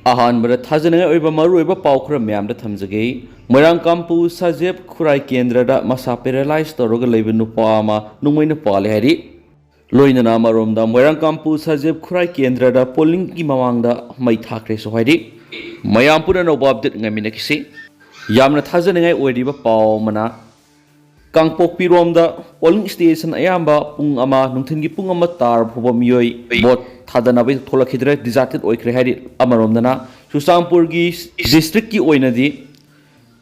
अहानबद थाजनगे मरुब पाखर ma'am थमजगे मोइरांगकाम्पु साजेब खुराई केंद्र मसा paralyse तौर नुपा नोंमैन पाले है लोइनना मरोमदा मोइरांगकाम्पु साजेब खुराई केंद्र पोलिंग की ममांग मई थाख्रेसु है मयाम पुनः नौब अपडेट ngamiनकिसे यामना थाजनगे पाव मना कांगपोकपीरोम पोलिंग स्टेशन अयाबा पुंग अमा नुंथिनगी पुंग अमा तार फुबा मियोय बोट थादनाबै थोलखिद्रे डिजार्टेड ओइख्रे हारि अमरोमदना सुसांगपुरगी डिस्ट्रिक्ट की ओइनदी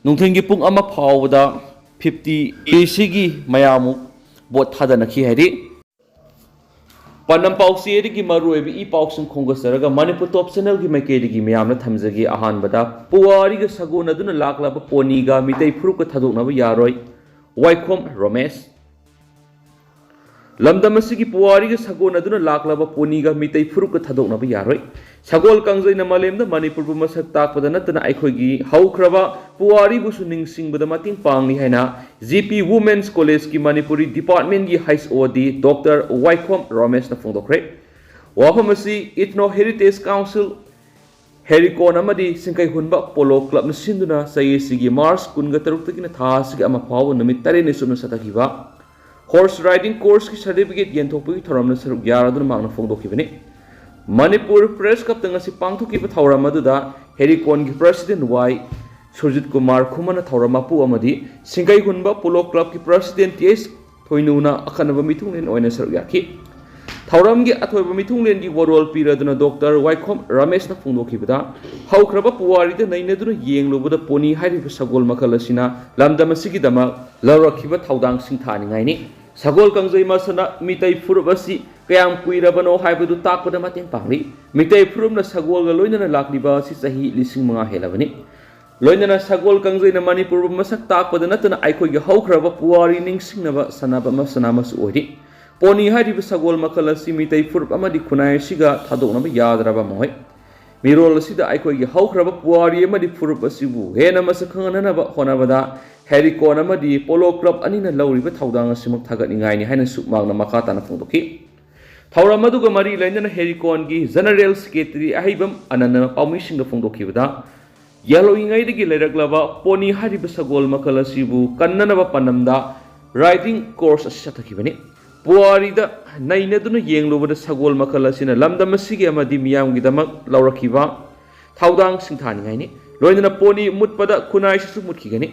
नुंथिनगी पुंग अमा फावदा 50 पीसी की मयामु बोट थादनखि हारि पन्नम पाउसेदगी मरुएबी ई पाउसिंग खोंगसरगा मणिपुर टॉप चैनल की मैकेदगी मयामना थमजगी अहानबदा पुवारीगा सगोनदुना लाक्लाबा पोनीगा मितै फुरुक थादोकनाबा यारोय वाइखोम रमेश लमदम की पुवारी सगोन लाक्लब पोनीगा मितै फुरुक थादोकनाबा यारोय सगोल कंजैना मलेमदा मणिपुर मसक ताकपद नतना अखोगी हौख्रब पुवारीबुसु निंगसिंगबदा मतिंग पांगनी हैना जीपी वुमेन्स कॉलेज की मणिपुरी डिपार्टमेंट की हाइस ओडी डॉक्टर वाइखोम रमेश न फोंदोखरे वाफम असि इथनो हेरिटेज काउंसिल हेरिकोन सिंकै हुनबा पोलो क्लब न सिंदुना सयेसिगी मार्च 13 थासिगी अमा फाव नमित 3 सुन सतखिबा हॉर्स राइडिंग कोर्स की सर्टिफिकेट येंथोकपगी थौरमना सरुक यारादुना मांगना फोंदोखिबनि मणिपुर प्रेस क्लब तंगसी पांगथोकिबा थौरम अदुदा हेरिकोन की प्रेसिडेंट वाई सुरजित कुमार खुमना थौरम मापु अमदी सिंकै हुनबा पोलो क्लब की प्रेसिडेंट टीएस थोइनुना अखनबा मिथुंगलेन ओइना सरुक याखि थौरम की अथोब मिथुंगलेन की वरोल पीरदुना डॉक्टर वाइखोम रमेश न फोंदोखिबदा हौख्रब पुवारीदा नैनदुना येंगलुबदा पोनी हारिबा सगोल मखल असिना लमदम असिगिदमा लौरखिबा थौदांग सिंथानिङाइनि सगोल कंजै मसना मितै फुरुब असि कयाम कुइरबनो हाइबदु ताकपदा मतें पांगली मितै फुरुबना सगोलगा लोइनना लाक्लिबा असि चही 5,000 हेलबनि लोइनना सगोल कंजैना मणिपुर मसक ताकपदा नतना आइखोइगे हौख्रब पुवारी निंगसिंगनबा सनाबा मसनामसु ओइरि पोनी हारिबा सगोल मखल असि मितै फुरुब अमदि खुनाय सिगा थादोकनबा यादरबा मोय मिरोल असिदा आइखोइगे हौख्रब पुवारी अमदि फुरुब असिबु हेना मसक खंगननबा होनबदा हेरिकोन अमदि पोलो क्लब अनिना लौरिबा थौदांग असिमक थागतनिङाइनि हाइना सुमागना मखाताना फोंदोखि थौरम अदुगा मरी लैनना हेरिकोन की general secretary अहिबम अनन पाउमिसिंग फोंदोखिबदा यलोइङैदगी लेरक्लबा pony हारिबा Sagol मखल असिबु कन्ननबा पन्नमदा riding course असि सतखिबनि पुवारीदा नैनदुना येंगलुबदा सगोल मखल असिना लमदम असिगे अमदि मियामगिदमक लौरखिबा थौदांग सिंथानिङाइनि लोइनना पोनी मुतपदा खुनाइसु मुतखिगनि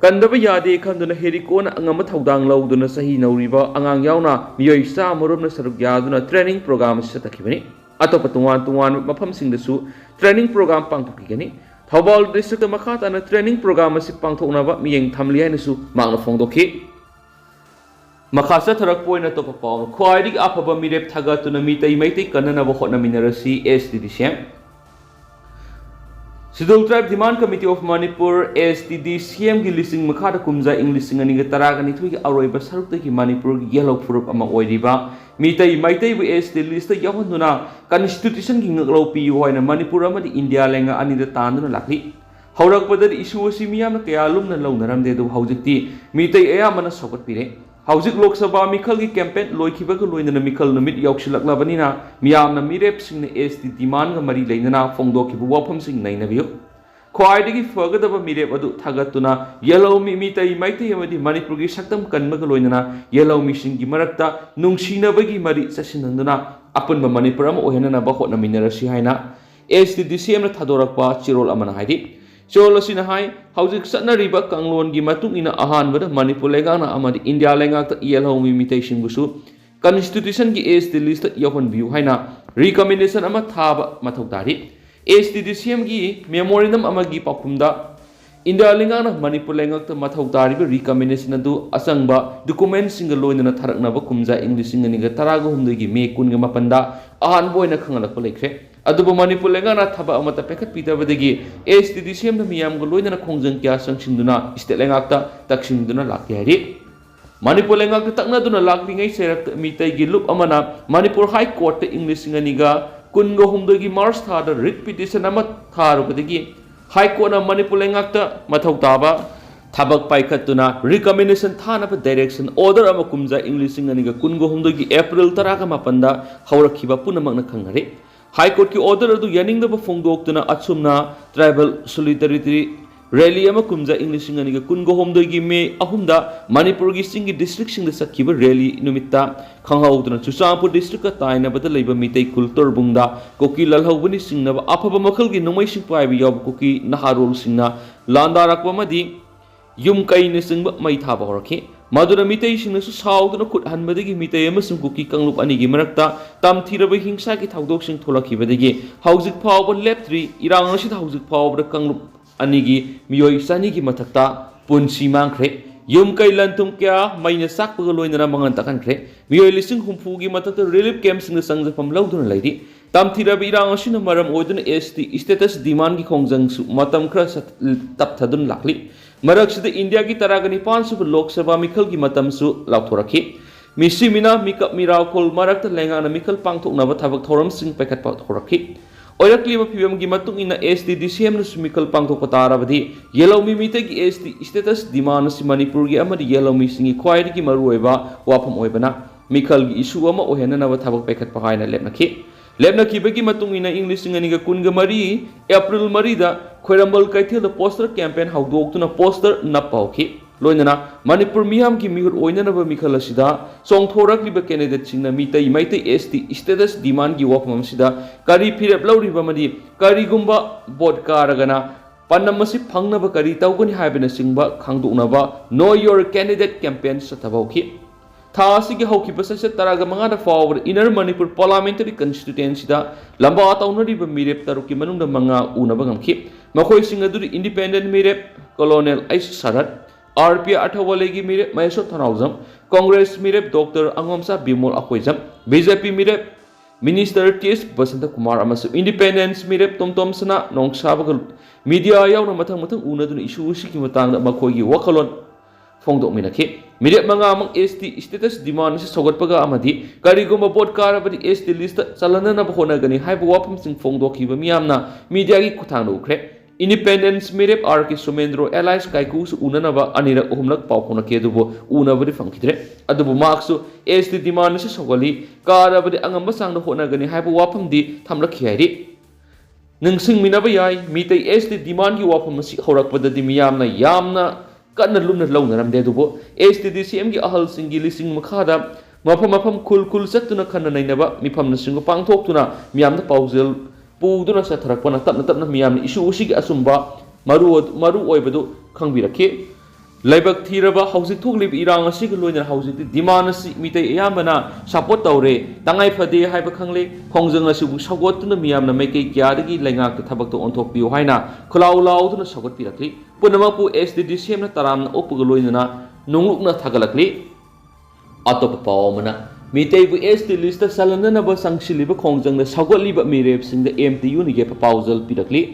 कंदब यादे खंदुना हेरिकोन अंगम थौदांग लौदुना सही नौरिबा अंगांग यावना मियोय सा मरोमना सरुक यादुना ट्रेनिंग प्रोग्राम सतखिबनि अतोप तुवान मफमसिंगदसु ट्रेनिंग प्रोग्राम पांगथोकिगनि थौबाल डिस्ट्रिक्ट मखाताना ट्रेनिंग प्रोग्राम असि पांगथोकनाबा मियेंग थमलि हाइनसु मांगना फोंदोखि मखा चथरकपोइना तोप पाव ख्वाइदिग अफबा मिरेप थागतुना मितै मैतै कन्ननबा होटनमिनरसि STDCM schedule tribe demand committee of Manipur STDCM की लिसिंग मखादा कुमजा इंग लिसिंग अनिगा तरागनि थुगी अरोइबा सरुक्तगी मणिपुर की येलो फुरुप अमा ओइरिबा मितै मैतैबु एसटी लिस्ट यावन्दुना कॉन्स्टिट्यूशन की ngaklo पियु होइना मणिपुर अमदि इंडिया लेंगा अनिदा तांदुना लाखि हौरकपदि इशू असि मियामना कया लुमना लौनरमदे दु हौजिक्ति मितै अयामना सौगतपिरे हौजिक लोकसभा मिखल की कैंपेन लोइखिबग लोइनना मिखल नुमित यौसिलक्लबनिना मियामना मिरेपसिंगना एसटी डिमांड गा मरी लेनना फोंदोखिबु वाफमसिंग नैनबियो ख्वाइदगी फगदब मिरेप अदु थागतुना येलो मितै मैतै अमदि मणिपुर की सक्तम कन्मग लोइनना येलो मिसिंग की मरक्ता नुंगसिनबगी मरी ससिनंदुना अपुनबा मणिपुर अमा ओहेननबा होटनमिनरसि हाइना एसटीडीसीएम ना थादोरकपा चिरोल अमना हाइदि चोल असिना हाई हौजिक सत्नरिबा कांगलोन की मतुंगिना अहानबदा मणिपुर लेगाना अमदि इंडिया लेंगाक्ता येलो मिमिटेशनबुसु कॉन्स्टिट्यूशन की एसटी लिस्ट यौहनबियु हाइना रिकमेंडेशन अमा थाबा मथौ तारि एसटीडीसीएम की मेमोरेंडम अमगी पाखुमदा इंडिया लेंगाना मणिपुर लेंगाक्ता मथौ तारिबा रिकमेंडेशन अदु असंगबा डॉक्यूमेंट सिंग लोइनना थारकनबा कुमजा इंग्लिशिंग अनिगा तरागा हुमदगी मे 18 अहानबा ओइना खंगलकपा लेख्रे अदुबो मणिपुर लेंगाना थबा अमता पेखत पीतबदगी एसटीडीसीएम ना मियामगो लोइनना खोंजंग क्या संसिंदुना स्टेट लेंगाक्ता तक्सिंदुना लाके हारि मणिपुर लेंगाक्ता तकनादुना लाक्लिङै सेरक मितैगी लुप अमना मणिपुर हाई कोर्ट इंग्लिशिंग अनिगा 18 मार्च थादा रिट पिटिशन अमा थारुबदगी हाई कोर्ट मणिपुर लेंगाक्ता मथौ ताबा थबक पाइखतुना रिकमेंडेशन थानब डायरेक्शन ऑर्डर अमा कुमजा इंग्लिशिंग अनिगा 18 April 18 हौरखिबा पुनमकना खंगरे High Court ki order adu yaning da phongdoktuna achumna tribal solidarity rally ama kumja English ngani ga kungo homdoi gi me ahumda Manipur gi singi district sing da sakhiba rally numitta khanghauduna Chusampur district ka taina bada leiba mitei kultur bungda koki lalhaubani singna afaba makhal gi nomai sing paibi yob koki naharol singna landarakwa madi yum kai ne singba mai thaba horakhi madura mitei singna su sauduna khut hanbadagi mitei amasung koki kanglup ani gi marakta tamthiraba hingsa gi thaudok sing tholakibadagi haujik phawba leptri irang asi haujik phawba kanglup anigi miyoi sani gi mathakta punsi mangkhre yum kai lantum kya maina sakpaga loinana mangan takankhre miyoi lising humfu gi mathakta relief camp sing sangjapam lauduna laidi tamthiraba irang asina maram oiduna ST status demand gi khongjang su matam khra tapthadun lakli Maraksida India ki taragani 500 Lok Sabha Mikhal ki matam su lauthorakhi misi mina mikap miracle marakta lengana Mikhal pangthok naba thabak thoram sing pekat pa thorakhi oirakli ma phibam gi matung ina STDCM nu Mikhal pangthok patarabadi yellow mi mite gi ST status demand si Manipur gi amadi yellow mi singi khwai gi maruiba wafam oibana Mikhal gi issue ama ohena naba thabak pekat pa haina lepnakhi Lebna kibagi matung ina English ngani ga kunga mari April mari da Khoirambal kaithel da poster campaign hawdok tuna poster napauki loinana Manipur miyam ki mihur oinana ba mikhal asida songthorak liba candidate singna mitai maitai ST status demand gi wafam sida kari phirep lauriba madi kari gumba board karagana panam masi phangna ba kari tawgani haibena singba khangdukna ba know your candidate campaign satabauki Thasi ki hauki pasase taraga mangada forward inner Manipur parliamentary constituency da lamba ataunari ba mirep taruki manungda manga unaba ngamki makhoi singa duri independent mirep colonel Ais Sarat RP athawalegi mirep Maiso Thanauzam Congress mirep Dr Angomsa Bimol Akoizam BJP mirep Minister TS Basanta Kumar amasu independence mirep Tomtom Sana Nongsabagal media yauna mathang unaduna issue siki matangda makhoigi wakalon Fongdok minakhi mirep manga amang ST status demand si sogatpaga amadi karigoma board karabadi ST list chalana na bahona gani haiba wapam sing fongdok hiba miyamna media gi kuthang no ukre independence mirep RK Sumendro allies kaiku su unanaba anira ohumlak pawkhona ke dubo unabadi fangkidre adubu marksu ST demand si sogali karabadi angamba sangna hona gani haiba wapam di thamlakhi hairi ningsing minaba yai mitai ST demand gi wapam si horakpada di miyamna yamna Kana lumna launa ramde dubo STDCM gi ahal singi lising makhada mafam kul satuna khana nainaba mifam na singo pangthok tuna miyamna paujel puduna sa tharakpana tapna miyamna isu usigi asumba maru oibadu khangbirakhi laibak thiraba haujik thoklib irang asig loina haujik demand asi mitai ayambana support tawre tangai phade haiba khangle khongjang asibu sagotuna miyamna maikei kyadagi laingak ta thabak to onthok piu haina khulaw tuna sagot pirakli punamapu SDDCM na taram na opug loina nunglukna thagalakli atop pawmana mitai bu SD list salana na ba sangsiliba khongjang na sagotliba mirep sing the MTU ni ge proposal pirakli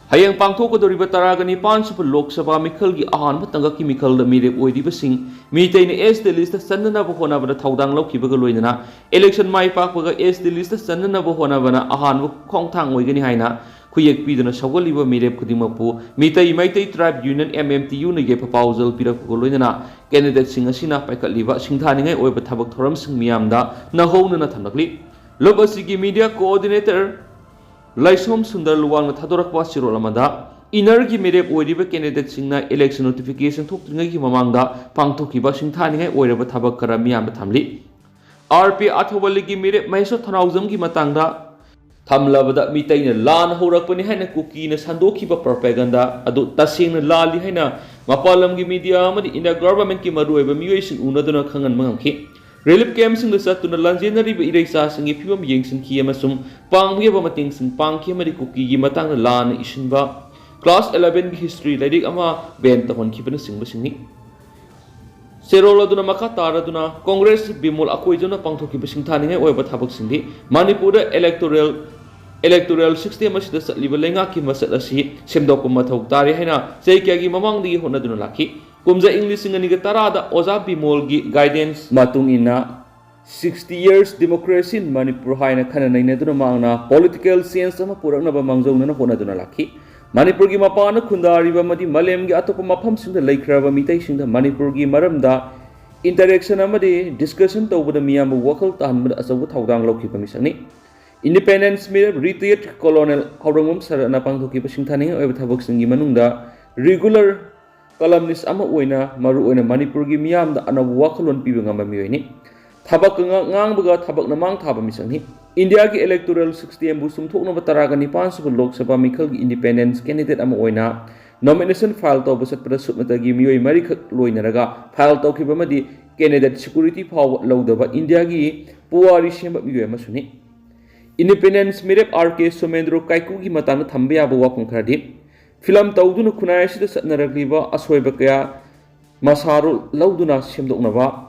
Hayang pangthok ko doriba taragani 500 Lok Sabha Mikhal gi ahan batanga ki Mikhal da mirep oidiba sing mitai ni SD list sanna ba hona ba thaudang lokhiba ga loinana election mai pak ba SD list sanna ba hona ba ahan bu khongthang oigani haina khuyek piduna sagoliba mirep khudimappu mitai maitai tribe union MMTU ni ge proposal pirak ko loinana candidate sing asina paikaliba singthani ngai oiba thabak thoram sing miyamda na houna na thamlakli lobasi gi media coordinator Laisom Sundar Luwang na thadorakwa sirol amada inner gi mirep oiriba candidate singna election notification thokringai gi mamangda pangthokiba singthaningai oiraba thabak kara miyam thamli RP athawali gi mirep Maiso Thanauzam gi matangda thamlabada mitaina lan horakpani haina kuki na sandokhiba propaganda adu tasingna lali haina mapalam gi media amadi inner government ki maruiba miyoising unaduna khangan mangamkhi Relief camp sing the satuna lanjenari ba iresa singi phibam yengsin khi amasum pangmi ba mating sing pangki mari kuki gi matang lan isinba class 11 gi history ledik ama ben ta hon khibana singba singni serol aduna makha taraduna congress bimol akoijona pangthoki bising thani ngai oiba thabak singdi manipur electoral system asida satliba lenga ki masat asi semdok ko mathok tari haina sei kya gi mamang digi honaduna lakhi Kumza English ngani ga tarada oza bimol gi guidance matung ina 60 years democracy in Manipur haina khana naina duna mangna political science ama purakna ba mangjong na hona duna lakhi Manipur gi mapana khundari ba madi malem gi atopa mafam singda laikhraba mitai singda Manipur gi maramda interaction amadi discussion tawbada miyam wakal tahanbada asabu thaudang lokhi pa misangni Independence mirror retired colonial Haurangum Sarana Pangtoki Singtani over Tabok Singi Manunda, regular columnist Ama Uena, Maru and Manipurgi Miam, the Anawakalon Pibangama Muini, Tabakanga Nangbaga Tabak Namang Tabamisani, India electoral 60 and Busum Tokno Taraga Nipan Super Lok Sabha Mikal Independence candidate Ama Uena, nomination file to Basat Prasutmatagi Mui Marika Loinaraga, file to Kibamadi, candidate security power Lodava India Puari Shemba Masuni. Independence Mirep RK Somendro Kaikugi Matana Tambia Wapun Kradi. Film Tauduna Kunai Satnaragliva, Aswebakaya, Masaru, Lauduna Shemdoknava,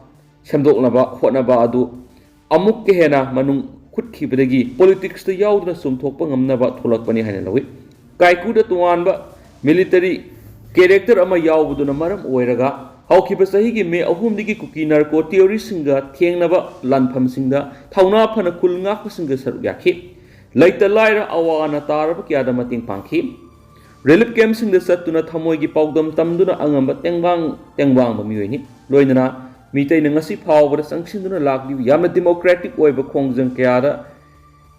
Hotnava Adu, Amuk Kehena, Manung Kutkibadagi, politics the Yaudna Sum Topangam Nava Tolak Panihanawi. Kaikuda Tuanba, military character Ama Yauduna Maram Oeraga. Haukiba Sahigi me Ahumdigi Kuki narco theory singa, Tiangnava, Lanpam singa, Tauna Panakul Naka singa Sarugaki. Like the Lyra Awana Tarab Kiadamating Panki. Relief camps in the Satuna Tamogi Pogdam Tamduna Angamba Tengbang Mamuini. Loinana, Mita Nangasi power sanction to Lagli, Yama Democratic Weba Kongzan Kiada,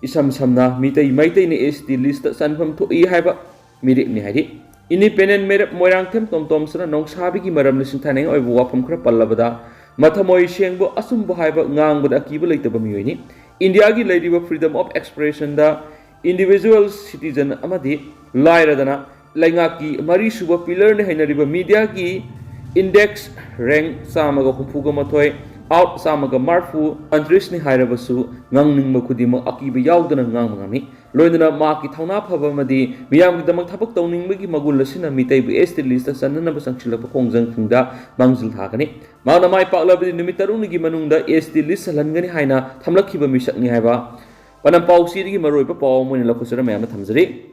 Isam Samna, Mita Maita in the list Sanfam to Ehaba, Mirik Nihadi. Independent made up Moirangkampu Thompson and Nongsabi Maram Lisintani or Wapam Krapalabada, Matamoi Shengbo Asum Bahaiba Ngang with Akiba later Bamuini. Indiagi Lady of Freedom of Expression, the individual citizen Amadi, Lyradana, Langaki, Marisuba Pillar Henariba Media Gi, Index, Rank, Samaga Humpuga Matoi, Out Samaga Marfu, Andrisni Hirabasu, Ngang Makudima Akiba Yaudana Ngamami. Loinana Maki Tauna Pavamadi, Miam the Matapak Toning Migi Magulasina Mitabu Estate List, Sanana Sankshila Pongzang Kunda, Bangzil Hagani, Mana Mai Palabi Nimitarunigi Manunda, Estate List Langani Haina, Tamlakiba Mishakni Hava, Panam Pau Siri Maropa Pom in Locusera Mama Tamzari,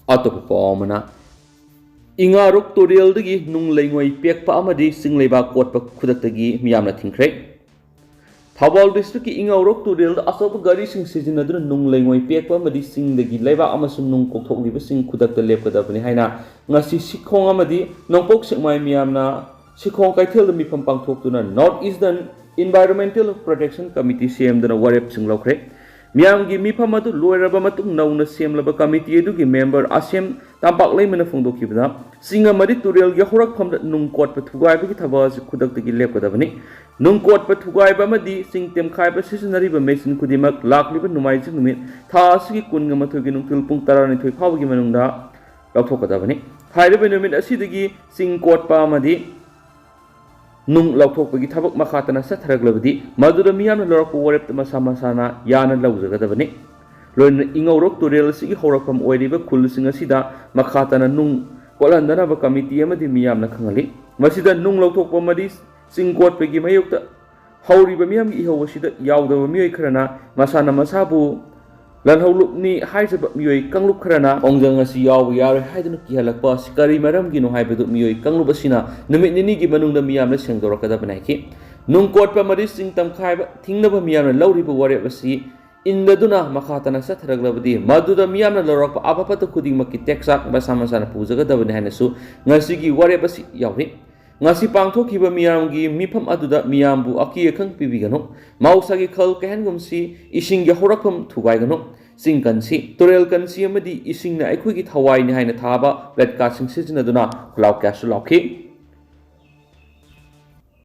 Autopomana Inga Ruk Toriel Digi, Nung Langway, Piak Pamadi, Sing Leba Court Kudaki, Miamna Tinkre. Thawal district ki inga rok to rel asop gari sing season adun nung lengoi pekpa madi sing dagi leba amasum nung kokthok liba sing kudak ta lep kada bani haina ngasi sikhong amadi nongpok sikmai miamna sikhong kaithel mi pampang thok tuna North Eastern Environmental Protection Committee CM dana warep sing lokre miam gi mi phamatu loiraba matung nauna semlaba committee edu gi member asem tampak leimana phongdoki bada singa madi turel gi horak phamda nung kot pa thugai bi thawa kudak tagi lep kada bani Nung kot pa thugai ba madi sing tem khai ba seasonary ba machine kudimak lakli ba numai jing numit tha asigi kun ga mathogi nung tilpung tarani thoi phawgi manungda laukthokada bani thaire ba numit asidagi sing kot pa madi nung laukthokpagi thabak makhatana sathaраglabadi madura miyamna lorak warep masa masana yana laujagada bani loin ingorok turel sigi horakam oiriba khul sing asida makhatana nung kolandana ba committee amadi miyamna khangali masida nung laukthokpa madi Sing Court Pegi Mayukta, Howry Bamiam Ihowashida, Yauda Mui Krana, Masana Masabu, Lanholukni, Hyzab Mui, Kangluk Krana, Ongangasi Yaw, Yar, Haidanuki Halapas, Kari Maram Gino Hybedu Mui, Kanglubasina, Naminigi Manunda Miam Sangorakabanaki, Nung Court Pamadis Sing Tam Kaiba, Tingnaba Miam, Lowry Warevasi, in the Duna Makatana Sataraglavadi, Maduda Miam Lorok, Apapata Kudimaki Texak, Basamasana Puzaga Davanhanesu, Nasigi Warevasi Yawi. Ngasi pangthokiba miyamgi mifam aduda miyambu aki ekhang pibigano mausagi khal kahengumsi isingya horakham thugaigano singkansi torel kansi amadi isingna aikhugi thawai ni haina thaba webcasting sijinaduna cloud cash lokhi